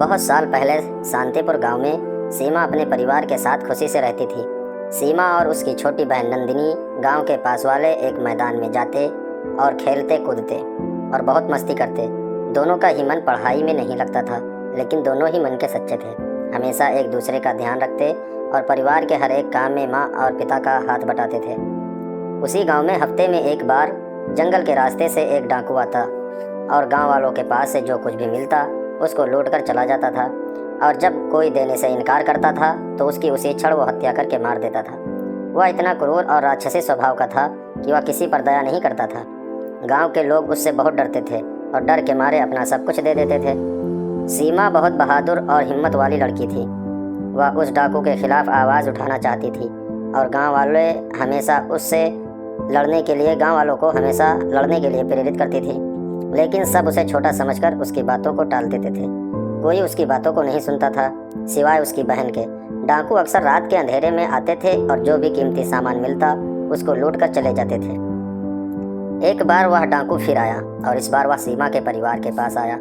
बहुत साल पहले शांतिपुर गांव में सीमा अपने परिवार के साथ खुशी से रहती थी। सीमा और उसकी छोटी बहन नंदिनी गांव के पास वाले एक मैदान में जाते और खेलते कूदते और बहुत मस्ती करते। दोनों का ही मन पढ़ाई में नहीं लगता था, लेकिन दोनों ही मन के सच्चे थे। हमेशा एक दूसरे का ध्यान रखते और परिवार के हर एक काम में माँ और पिता का हाथ बटाते थे। उसी गांव में हफ्ते में एक बार जंगल के रास्ते से एक डाकू आता और गांव वालों के पास से जो कुछ भी मिलता उसको लूट कर चला जाता था, और जब कोई देने से इनकार करता था तो उसकी उसी क्षण वो हत्या करके मार देता था। वह इतना क्रूर और राक्षसी स्वभाव का था कि वह किसी पर दया नहीं करता था। गांव के लोग उससे बहुत डरते थे और डर के मारे अपना सब कुछ दे देते थे। सीमा बहुत बहादुर और हिम्मत वाली लड़की थी। वह उस डाकू के खिलाफ आवाज़ उठाना चाहती थी और गांव वालों को हमेशा लड़ने के लिए प्रेरित करती थी, लेकिन सब उसे छोटा समझकर उसकी बातों को टाल देते थे। कोई उसकी बातों को नहीं सुनता था सिवाय उसकी बहन के। डाकू अक्सर रात के अंधेरे में आते थे और जो भी कीमती सामान मिलता उसको लूट कर चले जाते थे। एक बार वह डाकू फिर आया और इस बार वह सीमा के परिवार के पास आया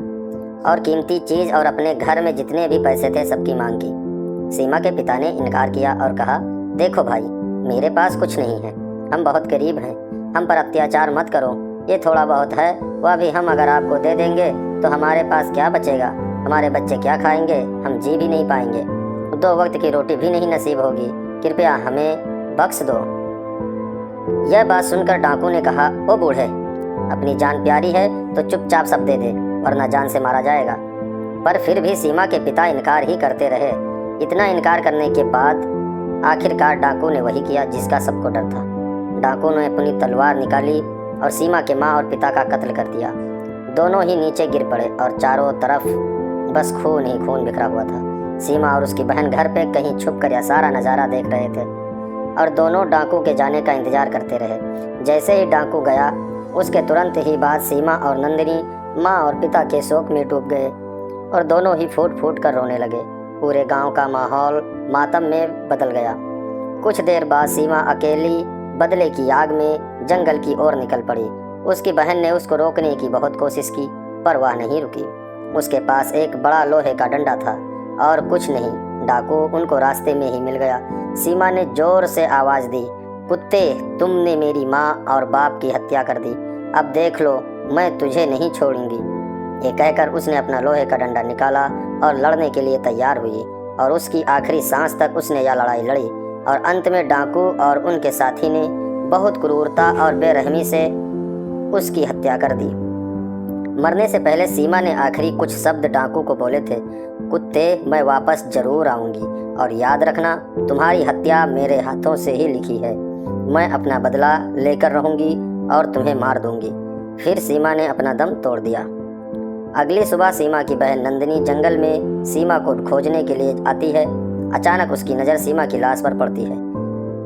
और कीमती चीज़ और अपने घर में जितने भी पैसे थे सबकी मांग की। सीमा के पिता ने इनकार किया और कहा, देखो भाई, मेरे पास कुछ नहीं है, हम बहुत गरीब हैं, हम पर अत्याचार मत करो। ये थोड़ा बहुत है वह भी हम अगर आपको दे देंगे तो हमारे पास क्या बचेगा, हमारे बच्चे क्या खाएंगे, हम जी भी नहीं पाएंगे, 2 वक्त की रोटी भी नहीं नसीब होगी, कृपया हमें बख्श दो। यह बात सुनकर डाकू ने कहा, ओ बूढ़े, अपनी जान प्यारी है तो चुपचाप सब दे दे, वरना जान से मारा जाएगा। पर फिर भी सीमा के पिता इनकार ही करते रहे। इतना इनकार करने के बाद आखिरकार डाकू ने वही किया जिसका सबको डर था। डाकू ने अपनी तलवार निकाली और सीमा के माँ और पिता का कत्ल कर दिया। दोनों ही नीचे गिर पड़े और चारों तरफ बस खून ही खून बिखरा हुआ था। सीमा और उसकी बहन घर पे कहीं छुप कर यह सारा नज़ारा देख रहे थे और दोनों डाकू के जाने का इंतजार करते रहे। जैसे ही डाकू गया उसके तुरंत ही बाद सीमा और नंदिनी माँ और पिता के शोक में डूब गए और दोनों ही फूट फूट कर रोने लगे। पूरे गांव का माहौल मातम में बदल गया। कुछ देर बाद सीमा अकेली बदले की आग में जंगल की ओर निकल पड़ी। उसकी बहन ने उसको रोकने की बहुत कोशिश की पर वह नहीं रुकी। उसके पास एक बड़ा लोहे का डंडा था और कुछ नहीं, डाकू उनको रास्ते में ही मिल गया। सीमा ने जोर से आवाज़ दी, कुत्ते, तुमने मेरी माँ और बाप की हत्या कर दी, अब देख लो मैं तुझे नहीं छोड़ूंगी। ये कहकर उसने अपना लोहे का डंडा निकाला और लड़ने के लिए तैयार हुई और उसकी आखिरी सांस तक उसने यह लड़ाई लड़ी और अंत में डाकू और उनके साथी ने बहुत क्रूरता और बेरहमी से उसकी हत्या कर दी। मरने से पहले सीमा ने आखिरी कुछ शब्द डाकू को बोले थे, कुत्ते, मैं वापस जरूर आऊँगी और याद रखना तुम्हारी हत्या मेरे हाथों से ही लिखी है। मैं अपना बदला लेकर रहूँगी और तुम्हें मार दूँगी। फिर सीमा ने अपना दम तोड़ दिया। अगली सुबह सीमा की बहन नंदिनी जंगल में सीमा को खोजने के लिए आती है। अचानक उसकी नज़र सीमा की लाश पर पड़ती है।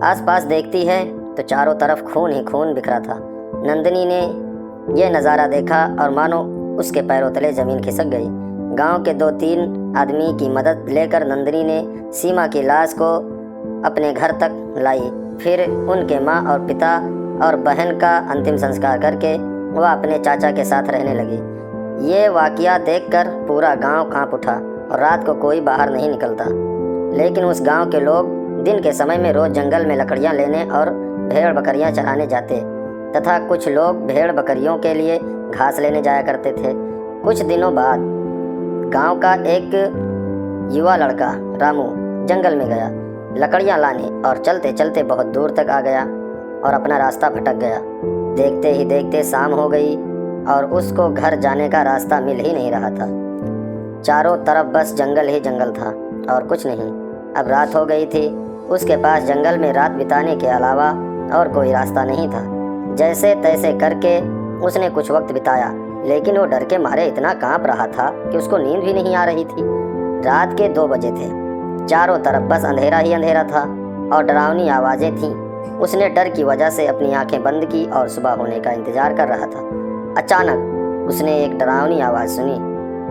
आसपास देखती है तो चारों तरफ खून ही खून बिखरा था। नंदिनी ने यह नज़ारा देखा और मानो उसके पैरों तले ज़मीन खिसक गई। गांव के 2-3 आदमी की मदद लेकर नंदिनी ने सीमा की लाश को अपने घर तक लाई। फिर उनके माँ और पिता और बहन का अंतिम संस्कार करके वह अपने चाचा के साथ रहने लगी। ये वाक़या देखकर पूरा गांव कांप उठा और रात को कोई बाहर नहीं निकलता। लेकिन उस गांव के लोग दिन के समय में रोज़ जंगल में लकड़ियां लेने और भेड़ बकरियां चराने जाते तथा कुछ लोग भेड़ बकरियों के लिए घास लेने जाया करते थे। कुछ दिनों बाद गांव का एक युवा लड़का रामू जंगल में गया लकड़ियां लाने और चलते चलते बहुत दूर तक आ गया और अपना रास्ता भटक गया। देखते ही देखते शाम हो गई और उसको घर जाने का रास्ता मिल ही नहीं रहा था। चारों तरफ बस जंगल ही जंगल था और कुछ नहीं। अब रात हो गई थी। उसके पास जंगल में रात बिताने के अलावा और कोई रास्ता नहीं था। जैसे तैसे करके उसने कुछ वक्त बिताया, लेकिन वो डर के मारे इतना कांप रहा था कि उसको नींद भी नहीं आ रही थी। रात के 2 बजे थे। चारों तरफ बस अंधेरा ही अंधेरा था और डरावनी आवाज़ें थीं। उसने डर की वजह से अपनी आंखें बंद की और सुबह होने का इंतजार कर रहा था। अचानक उसने एक डरावनी आवाज़ सुनी।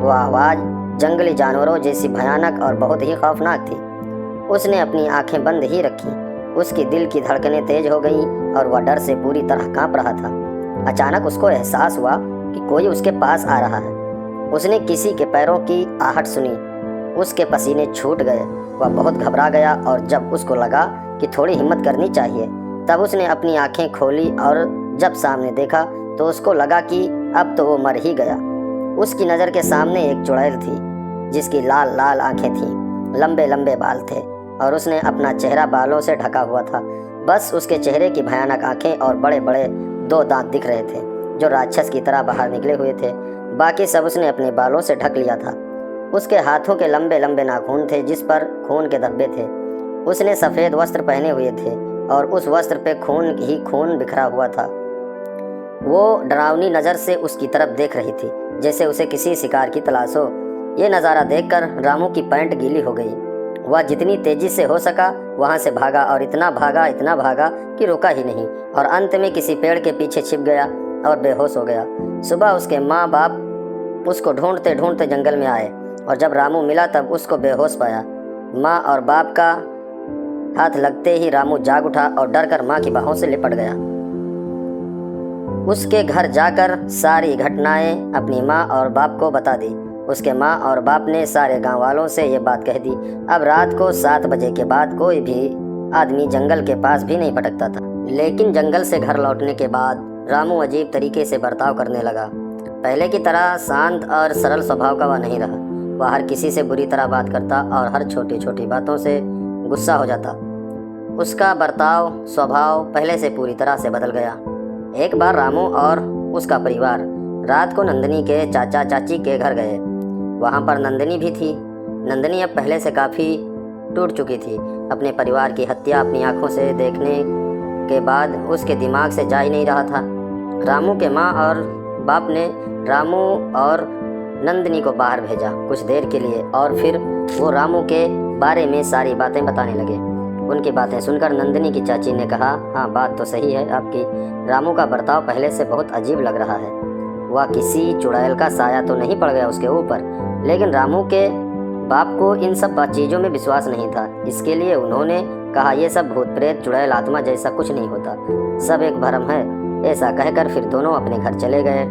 वह आवाज़ जंगली जानवरों जैसी भयानक और बहुत ही खौफनाक थी। उसने अपनी आंखें बंद ही रखी। उसकी दिल की धड़कनें तेज हो गईं और वह डर से पूरी तरह कांप रहा था। अचानक उसको एहसास हुआ कि कोई उसके पास आ रहा है। उसने किसी के पैरों की आहट सुनी उसके पसीने छूट गए। वह बहुत घबरा गया और जब उसको लगा कि थोड़ी हिम्मत करनी चाहिए, तब उसने अपनी आंखें खोली और जब सामने देखा तो उसको लगा कि अब तो वो मर ही गया। उसकी नज़र के सामने एक चुड़ैल थी जिसकी लाल लाल आंखें थीं, लंबे लंबे बाल थे और उसने अपना चेहरा बालों से ढका हुआ था। बस उसके चेहरे की भयानक आंखें और बड़े बड़े 2 दांत दिख रहे थे जो राक्षस की तरह बाहर निकले हुए थे। बाकी सब उसने अपने बालों से ढक लिया था। उसके हाथों के लंबे लंबे नाखून थे जिस पर खून के धब्बे थे। उसने सफ़ेद वस्त्र पहने हुए थे और उस वस्त्र पे खून ही खून बिखरा हुआ था। वो डरावनी नज़र से उसकी तरफ देख रही थी जैसे उसे किसी शिकार की तलाश हो। ये नज़ारा देखकर रामू की पैंट गीली हो गई। वह जितनी तेज़ी से हो सका वहाँ से भागा और इतना भागा कि रुका ही नहीं और अंत में किसी पेड़ के पीछे छिप गया और बेहोश हो गया। सुबह उसके माँ बाप उसको ढूंढते ढूंढते जंगल में आए और जब रामू मिला तब उसको बेहोश पाया। माँ और बाप का हाथ लगते ही रामू जाग उठा और डर कर माँ की बाहों से लिपट गया। उसके घर जाकर सारी घटनाएं अपनी माँ और बाप को बता दी। उसके माँ और बाप ने सारे गांव वालों से ये बात कह दी। अब रात को 7 बजे के बाद कोई भी आदमी जंगल के पास भी नहीं भटकता था। लेकिन जंगल से घर लौटने के बाद रामू अजीब तरीके से बर्ताव करने लगा। पहले की तरह शांत और सरल स्वभाव का वह नहीं रहा। वह हर किसी से बुरी तरह बात करता और हर छोटी छोटी बातों से गुस्सा हो जाता। उसका बर्ताव स्वभाव पहले से पूरी तरह से बदल गया। एक बार रामू और उसका परिवार रात को नंदिनी के चाचा चाची के घर गए। वहाँ पर नंदिनी भी थी। नंदिनी अब पहले से काफ़ी टूट चुकी थी। अपने परिवार की हत्या अपनी आंखों से देखने के बाद उसके दिमाग से जा ही नहीं रहा था। रामू के माँ और बाप ने रामू और नंदिनी को बाहर भेजा कुछ देर के लिए और फिर वो रामू के बारे में सारी बातें बताने लगे। उनकी बातें सुनकर नंदिनी की चाची ने कहा, हाँ बात तो सही है आपकी। रामू का बर्ताव पहले से बहुत अजीब लग रहा है। वह किसी चुड़ैल का साया तो नहीं पड़ गया उसके ऊपर, लेकिन रामू के बाप को इन सब चीज़ों में विश्वास नहीं था। इसके लिए उन्होंने कहा ये सब भूत प्रेत चुड़ैल आत्मा जैसा कुछ नहीं होता, सब एक भ्रम है। ऐसा कहकर फिर दोनों अपने घर चले गए।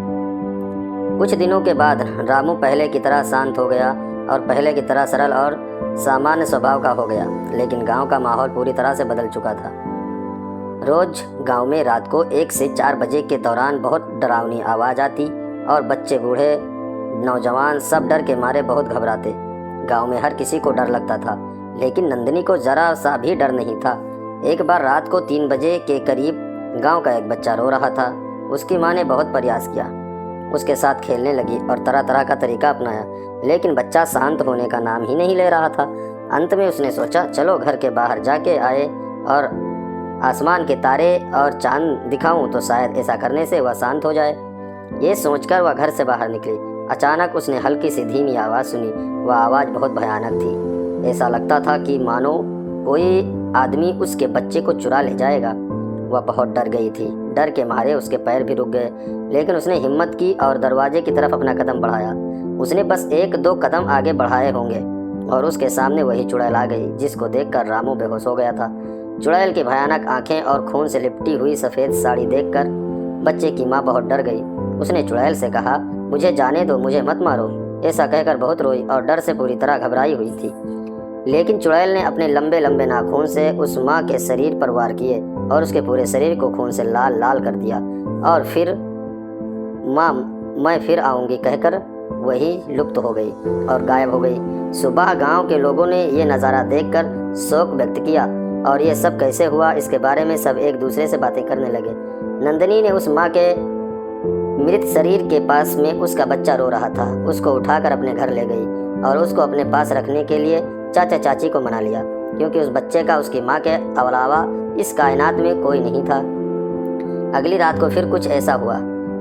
कुछ दिनों के बाद रामू पहले की तरह शांत हो गया और पहले की तरह सरल और सामान्य स्वभाव का हो गया। लेकिन गांव का माहौल पूरी तरह से बदल चुका था। रोज गांव में रात को 1 से 4 बजे के दौरान बहुत डरावनी आवाज़ आती और बच्चे बूढ़े नौजवान सब डर के मारे बहुत घबराते। गांव में हर किसी को डर लगता था, लेकिन नंदिनी को ज़रा सा भी डर नहीं था। एक बार रात को 3 बजे के करीब गांव का एक बच्चा रो रहा था। उसकी माँ ने बहुत प्रयास किया, उसके साथ खेलने लगी और तरह तरह का तरीका अपनाया, लेकिन बच्चा शांत होने का नाम ही नहीं ले रहा था। अंत में उसने सोचा चलो घर के बाहर जाके आए और आसमान के तारे और चांद दिखाऊं तो शायद ऐसा करने से वह शांत हो जाए। ये सोचकर वह घर से बाहर निकली। अचानक उसने हल्की सी धीमी आवाज़ सुनी। वह आवाज़ बहुत भयानक थी। ऐसा लगता था कि मानो कोई आदमी उसके बच्चे को चुरा ले जाएगा। वह बहुत डर गई थी। डर के मारे उसके पैर भी रुक गए, लेकिन उसने हिम्मत की और दरवाजे की तरफ अपना कदम बढ़ाया। उसने बस 1-2 कदम आगे बढ़ाए होंगे और उसके सामने वही चुड़ैल आ गई, जिसको देखकर रामू बेहोश हो गया था। चुड़ैल की भयानक आंखें और खून से लिपटी हुई सफ़ेद साड़ी देखकर बच्चे की माँ बहुत डर गई। उसने चुड़ैल से कहा, मुझे जाने दो, मुझे मत मारो। ऐसा कहकर बहुत रोई और डर से पूरी तरह घबराई हुई थी। लेकिन चुड़ैल ने अपने लंबे लंबे नाखून से उस माँ के शरीर पर वार किए और उसके पूरे शरीर को खून से लाल लाल कर दिया और फिर माँ मैं फिर आऊँगी कहकर वही लुप्त हो गई और गायब हो गई। सुबह गांव के लोगों ने ये नज़ारा देखकर शोक व्यक्त किया और ये सब कैसे हुआ इसके बारे में सब एक दूसरे से बातें करने लगे। नंदिनी ने उस माँ के मृत शरीर के पास में उसका बच्चा रो रहा था, उसको उठाकर अपने घर ले गई और उसको अपने पास रखने के लिए चाचा चाची को मना लिया, क्योंकि उस बच्चे का उसकी माँ के अलावा इस कायनात में कोई नहीं था। अगली रात को फिर कुछ ऐसा हुआ।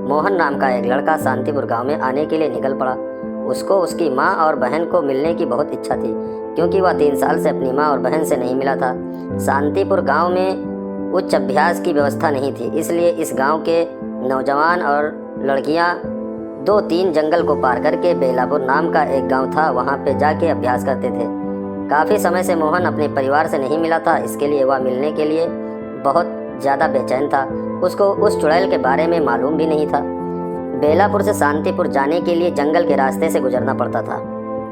मोहन नाम का एक लड़का शांतिपुर गांव में आने के लिए निकल पड़ा। उसको उसकी माँ और बहन को मिलने की बहुत इच्छा थी, क्योंकि वह 3 साल से अपनी माँ और बहन से नहीं मिला था। शांतिपुर गांव में उच्च अभ्यास की व्यवस्था नहीं थी, इसलिए इस गांव के नौजवान और लड़कियां 2-3 जंगल को पार करके बेलापुर नाम का एक गांव था, वहां पे जाके अभ्यास करते थे। काफ़ी समय से मोहन अपने परिवार से नहीं मिला था, इसके लिए वह मिलने के लिए बहुत ज़्यादा बेचैन था। उसको उस चुड़ैल के बारे में मालूम भी नहीं था। बेलापुर से शांतिपुर जाने के लिए जंगल के रास्ते से गुजरना पड़ता था।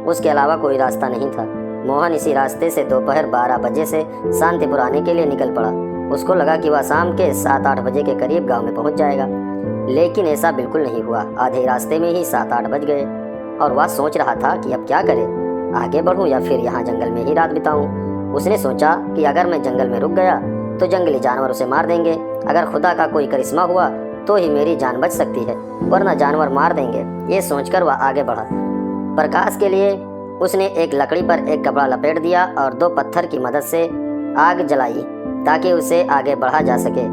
उसके अलावा कोई रास्ता नहीं था। मोहन इसी रास्ते से दोपहर 12 बजे से शांतिपुर आने के लिए निकल पड़ा। उसको लगा कि वह शाम के 7-8 बजे के करीब गांव में पहुंच जाएगा, लेकिन ऐसा बिल्कुल नहीं हुआ। आधे रास्ते में ही 7-8 बज गए और वह सोच रहा था कि अब क्या करे, आगे बढ़ूं या फिर यहाँ जंगल में ही रात बिताऊं। उसने सोचा कि अगर मैं जंगल में रुक गया तो जंगली जानवर उसे मार देंगे। अगर खुदा का कोई करिश्मा हुआ तो ही मेरी जान बच सकती है, वरना जानवर मार देंगे। ये सोचकर वह आगे बढ़ा। प्रकाश के लिए उसने एक लकड़ी पर एक कपड़ा लपेट दिया और 2 पत्थर की मदद से आग जलाई ताकि उसे आगे बढ़ा जा सके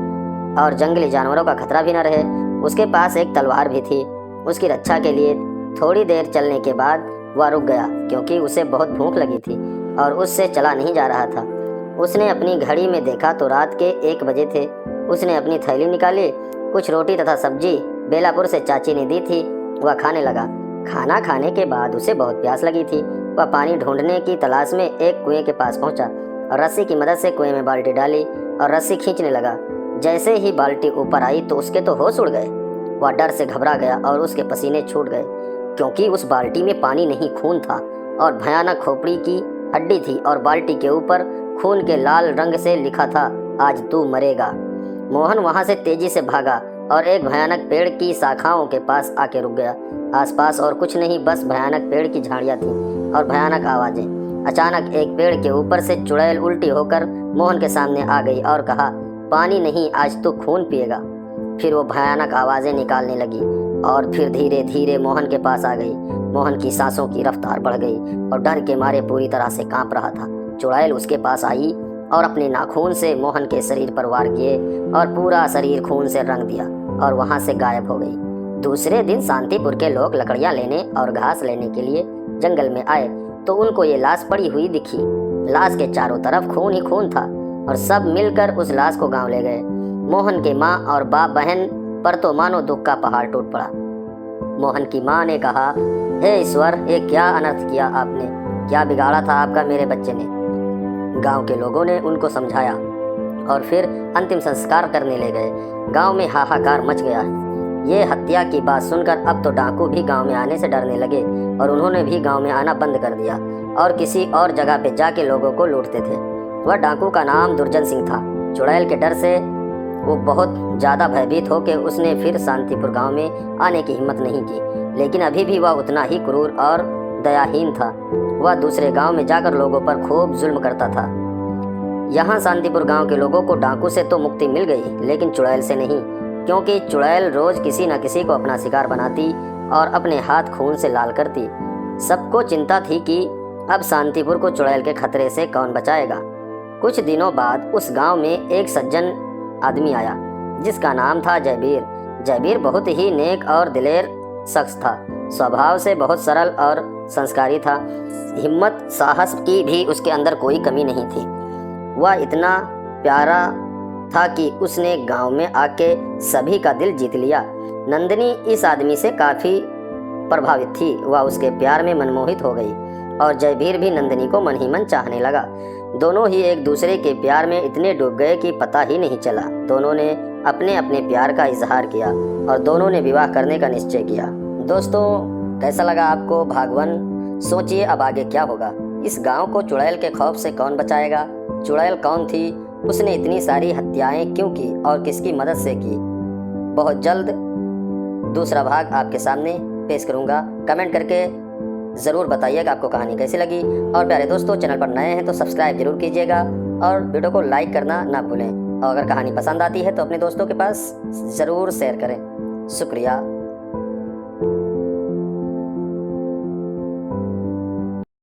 और जंगली जानवरों का खतरा भी न रहे। उसके पास एक तलवार भी थी। उसकी रक्षा के लिए थोड़ी देर चलने के बाद वह रुक गया, क्योंकि उसे बहुत भूख लगी थी और उससे चला नहीं जा रहा था। उसने अपनी घड़ी में देखा तो रात के 1 बजे थे। उसने अपनी थैली निकाली, कुछ रोटी तथा सब्जी बेलापुर से चाची ने दी थी। वह खाने लगा। खाना खाने के बाद उसे बहुत प्यास लगी थी। वह पानी ढूंढने की तलाश में एक कुएं के पास पहुंचा और रस्सी की मदद से कुएं में बाल्टी डाली और रस्सी खींचने लगा। जैसे ही बाल्टी ऊपर आई तो उसके तो होश उड़ गए। वह डर से घबरा गया और उसके पसीने छूट गए, क्योंकि उस बाल्टी में पानी नहीं खून था और भयानक खोपड़ी की हड्डी थी और बाल्टी के ऊपर खून के लाल रंग से लिखा था, आज तू मरेगा। मोहन वहां से तेजी से भागा और एक भयानक पेड़ की शाखाओं के पास आके रुक गया। आसपास और कुछ नहीं, बस भयानक पेड़ की झाड़ियां थीं और भयानक आवाजें। अचानक एक पेड़ के ऊपर से चुड़ैल उल्टी होकर मोहन के सामने आ गई और कहा, पानी नहीं, आज तू खून पिएगा। फिर वो भयानक आवाजें निकालने लगी और फिर धीरे धीरे मोहन के पास आ गई। मोहन की सांसों की रफ्तार बढ़ गई और डर के मारे पूरी तरह से कांप रहा था। चुड़ैल उसके पास आई और अपने नाखून से मोहन के शरीर पर वार किए और पूरा शरीर खून से रंग दिया और वहां से गायब हो गई। दूसरे दिन शांतिपुर के लोग लकड़ियां लेने और घास लेने के लिए जंगल में आए तो उनको ये लाश पड़ी हुई दिखी। लाश के चारों तरफ खून ही खून था और सब मिलकर उस लाश को गांव ले गए। मोहन के माँ और बाप बहन पर तो मानो दुख का पहाड़ टूट पड़ा। मोहन की माँ ने कहा, हे ईश्वर, ये क्या अनर्थ किया आपने, क्या बिगाड़ा था आपका मेरे बच्चे ने। गांव के लोगों ने उनको समझाया और फिर अंतिम संस्कार करने ले गए। गांव में हाहाकार मच गया। ये हत्या की बात सुनकर अब तो डाकू भी गांव में आने से डरने लगे और उन्होंने भी गांव में आना बंद कर दिया और किसी और जगह पे जाके लोगों को लूटते थे। वह डाकू का नाम दुर्जन सिंह था। चुड़ैल के डर से वो बहुत ज़्यादा भयभीत होकर उसने फिर शांतिपुर गांव में आने की हिम्मत नहीं की, लेकिन अभी भी वह उतना ही क्रूर और दयाहीन था। वह दूसरे गांव में जाकर लोगों पर खूब जुल्म करता था। यहाँ शांतिपुर गांव के लोगों को डाकू से तो मुक्ति मिल गई, लेकिन चुड़ैल से नहीं, क्योंकि चुड़ैल रोज किसी न किसी को अपना शिकार बनाती और अपने हाथ खून से लाल करती। सबको चिंता थी कि अब शांतिपुर को चुड़ैल के खतरे से कौन बचाएगा। कुछ दिनों बाद उस गांव में एक सज्जन आदमी आया जिसका नाम था जयबीर। जयबीर बहुत ही नेक और दिलेर शख्स था। स्वभाव से बहुत सरल और संस्कारी था। हिम्मत साहस की भी उसके अंदर कोई कमी नहीं थी। वह इतना प्यारा था कि उसने गांव में आके सभी का दिल जीत लिया। नंदिनी इस आदमी से काफ़ी प्रभावित थी। वह उसके प्यार में मनमोहित हो गई और जयबीर भी नंदिनी को मन ही मन चाहने लगा। दोनों ही एक दूसरे के प्यार में इतने डूब गए कि पता ही नहीं चला। दोनों ने अपने अपने प्यार का इजहार किया और दोनों ने विवाह करने का निश्चय किया। दोस्तों, कैसा लगा आपको भाग 1? सोचिए अब आगे क्या होगा। इस गांव को चुड़ैल के खौफ से कौन बचाएगा? चुड़ैल कौन थी? उसने इतनी सारी हत्याएं क्यों की और किसकी मदद से की? बहुत जल्द दूसरा भाग आपके सामने पेश करूंगा। कमेंट करके ज़रूर बताइएगा आपको कहानी कैसी लगी। और प्यारे दोस्तों, चैनल पर नए हैं तो सब्सक्राइब जरूर कीजिएगा और वीडियो को लाइक करना ना भूलें। और अगर कहानी पसंद आती है तो अपने दोस्तों के पास ज़रूर शेयर करें। शुक्रिया।